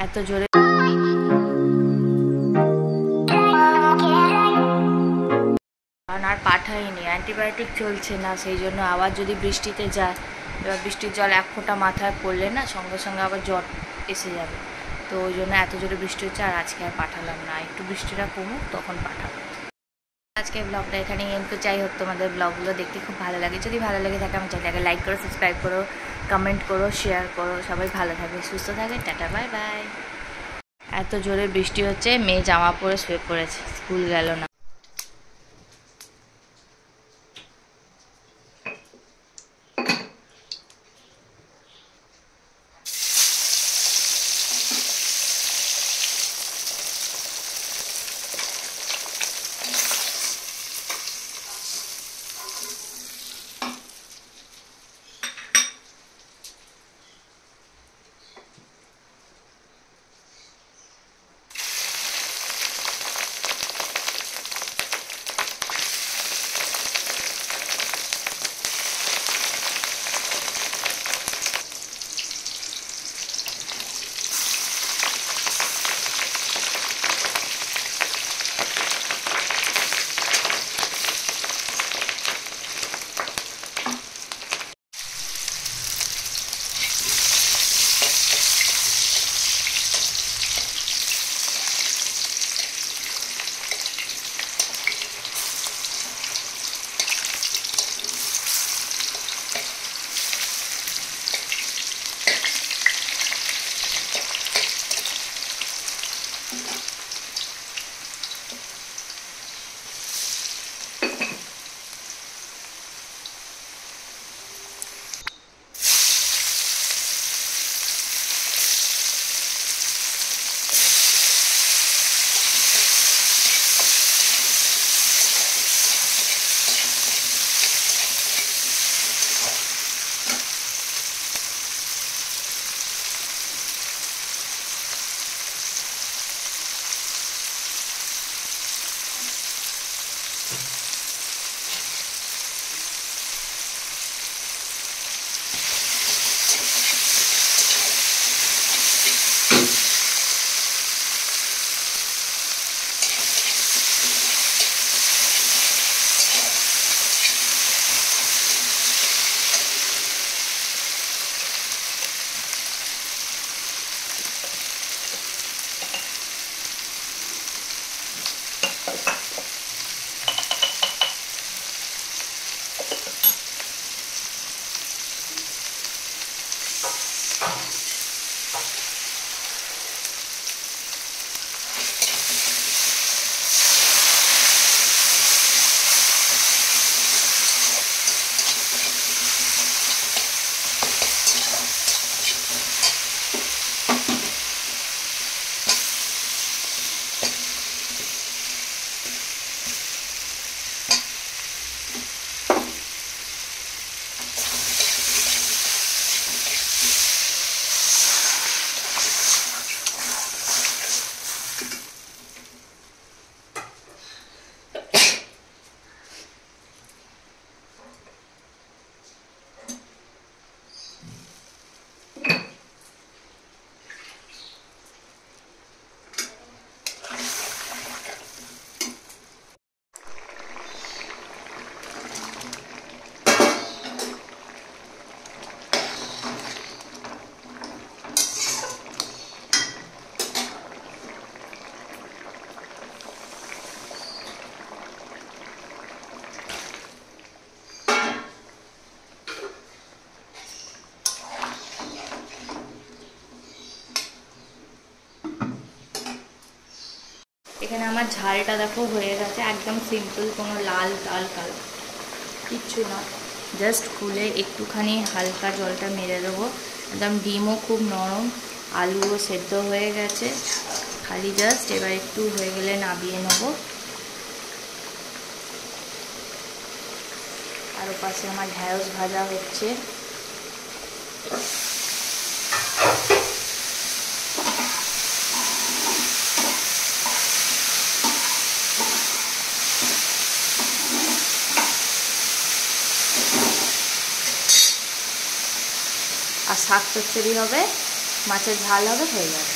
এত জোরে আর পাঠাইনি, অ্যান্টিবায়োটিক চলছে না, সেই জন্য আবার যদি বৃষ্টিতে যায়, এবার বৃষ্টির জল এক ফোঁটা মাথায় পড়লে না সঙ্গে সঙ্গে আবার জ্বর এসে যাবে। তো ওই জন্য এত জোরে বৃষ্টি হচ্ছে, আর আজকে আর পাঠালাম না, একটু বৃষ্টিটা কমুক তখন পাঠাবো। আজকে ব্লগটা এখানে এন্ড করতে চাই হোক, তোমাদের ব্লগগুলো দেখতে খুব ভালো লাগে, যদি ভালো লাগে থাকে আমার চ্যানেলটাকে লাইক করো, সাবস্ক্রাইব করো, কমেন্ট করো, শেয়ার করো। সবাই ভালো থাকবে, সুস্থ থাকবে, টাটা বাই বাই। এত জোরে বৃষ্টি হচ্ছে, মেয়ে জামা পরে শুয়ে পড়েছে, স্কুল গেল না। এখানে আমার ঝালটা দেখো হয়ে গেছে, একদম সিম্পল, কোনো লাল টাল কালো কিচ্ছু না, জাস্ট খুলে একটুখানি হালকা জলটা মেরে দেবো। একদম ডিমও খুব নরম, আলুও সেদ্ধ হয়ে গেছে, খালি জাস্ট এবার একটু হয়ে গেলে নামিয়ে নেবো। আর ওপাশে আমার ঢ্যাঁড়স ভাজা হচ্ছে। আর শাক চচ্চড়ি হবে, মাছের ঝাল হবে, হয়ে যাবে।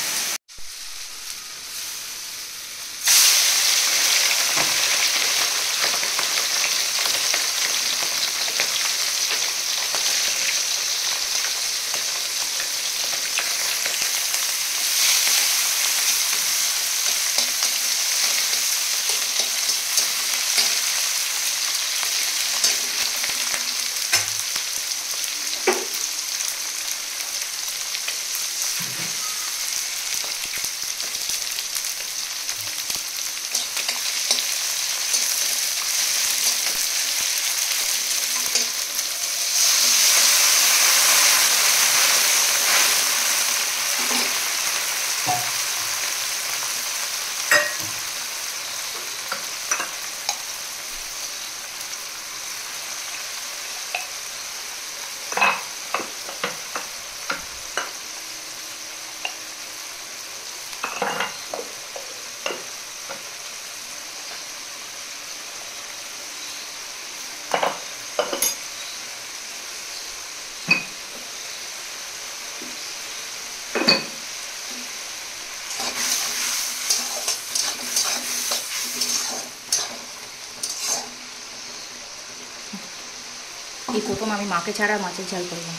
এই প্রথম আমি মাকে ছাড়া মাছের ঝাল করবো।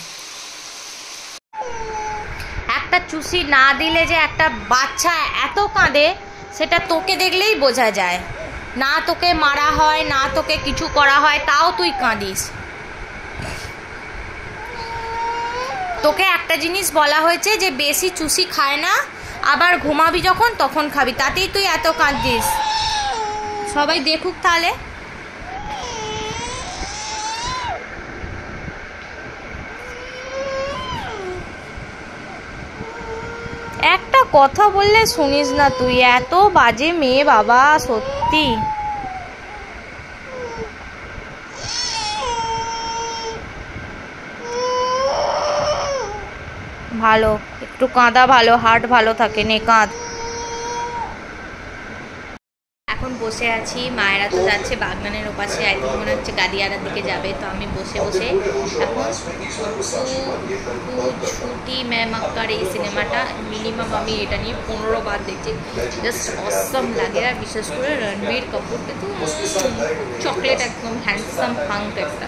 একটা চুষি না দিলে যে একটা বাচ্চা এত কাঁদে সেটা তোকে দেখলেই বোঝা যায়। না তোকে মারা হয়, না তোকে কিছু করা হয়, তাও তুই কাঁদিস। তোকে একটা জিনিস বলা হয়েছে যে বেশি চুষি খায় না, আবার ঘুমাবি যখন তখন খাবি, তাতেই তুই এত কাঁদিস। সবাই দেখুক তাহলে। একটা কথা বললে শুনিস না তুই, এত বাজে মেয়ে বাবা, সত্যি। ভালো, একটু কাঁদা ভালো, হার্ট ভালো থাকে, নে কাঁদ। এখন বসে আছি, মায়েরা তো যাচ্ছে বাগনানের ওপাশে, আই থিঙ্ক মনে হচ্ছে গাদিয়ারার দিকে যাবে। তো আমি বসে বসে এখন ছুটি ম্যাম আক্কার এই সিনেমাটা মিনিমাম আমি এটা নিয়ে 15 বার দেখছি। জাস্ট অসম লাগে। আর বিশেষ করে রণবীর কাপুরকে তো চকলেট, একদম হ্যান্ডসাম হাঙ্ক একটা।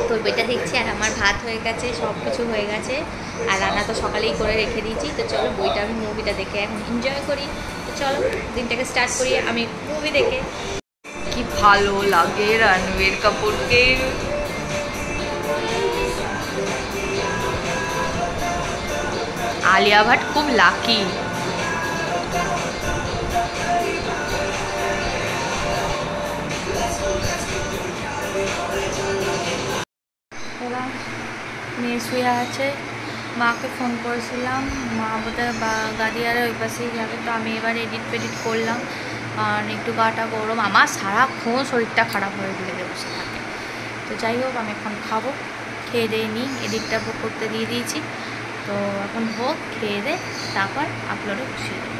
তো বইটা দেখছি আর আমার ভাত হয়ে গেছে, সব কিছু হয়ে গেছে, আর রান্না তো সকালেই করে রেখে দিয়েছি। তো চলো বইটা আমি মুভিটা দেখে এখন এনজয় করি। তো চলো দিনটাকে স্টার্ট করি আমি মুভি দেখে। কি ভালো লাগে রণবীর কাপুরকে। আলিয়া ভাট খুব লাকি। মেয়ে শুয়ে আছে, মাকে ফোন করেছিলাম, মা বোধহয় গাদিয়ারে ওই পাশেই যাবে। তো আমি এবার এডিট ফেডিট করলাম, আর একটু গাটা গরম, আমার সারাক্ষণ শরীরটা খারাপ হয়ে গেলে বসে থাকে। তো যাই হোক আমি এখন খাবো, খেয়ে দিয়ে নিই, এডিটটা করতে দিয়ে দিয়েছি। তো এখন হোক, খেয়ে দে, তারপর আপলোডে বসিয়ে দেবো।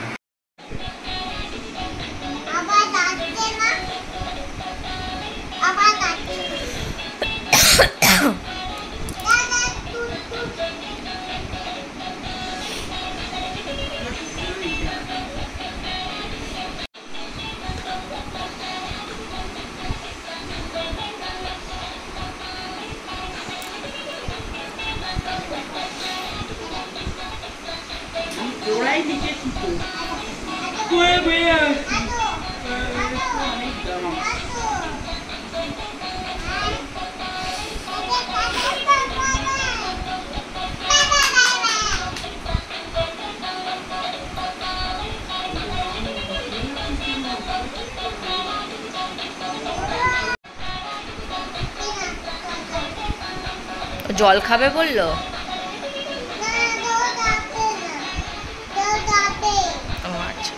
জল খাবে বললো। আচ্ছা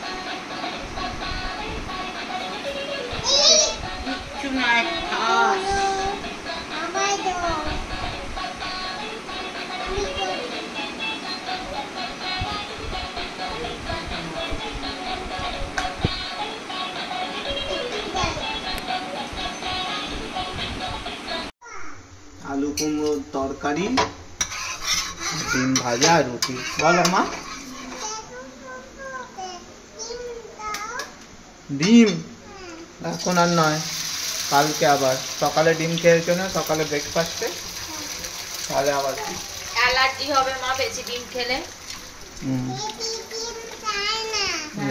আলু কুমড়োর তরকারি, ডিম ভাজা, রুটি। বলো মা। ডিম এখন আর নয়, কালকে আবার। সকালে ডিম খেয়েছো না সকালে ব্রেকফাস্টে, তাহলে আবার কি অ্যালার্জি হবে মা বেশি ডিম খেলে।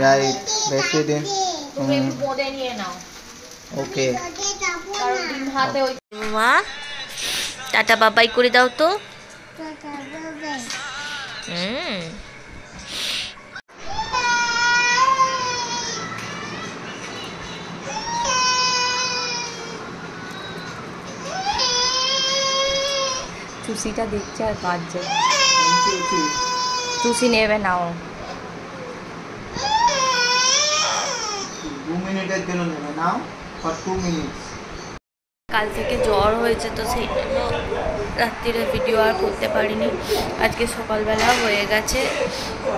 রাইট, বেশি ডিম। তুমি একটু বোঁদে নিয়ে নাও। ওকে। কারণ ডিম হাতে ওই মা টাটা বাবাই করে দাও তো। চুষিটা দেখছে আর কাঁদছে। চুষি নেবে নাও। 2 মিনিটের জন্য নেবে নাও, ফর 2 মিনিটস। কাল থেকে জ্বর হয়েছে, তো সেই জন্য রাত্রিরে ভিডিও আর করতে পারিনি। আজকে সকালবেলা হয়ে গেছে।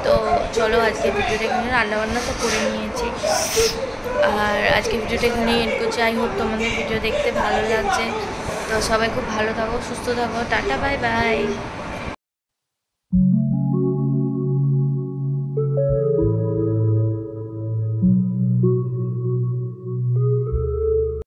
তো চলো আজকে ভিডিওটা এখানে, রান্নাবান্না তো করে নিয়েছি, আর আজকে ভিডিওটা এখানে এন্ড করছি। আই হোপ তোমাদের ভিডিও দেখতে ভালো লাগছে। তো সবাই খুব ভালো থাকো, সুস্থ থাকো, টাটা বাই বাই।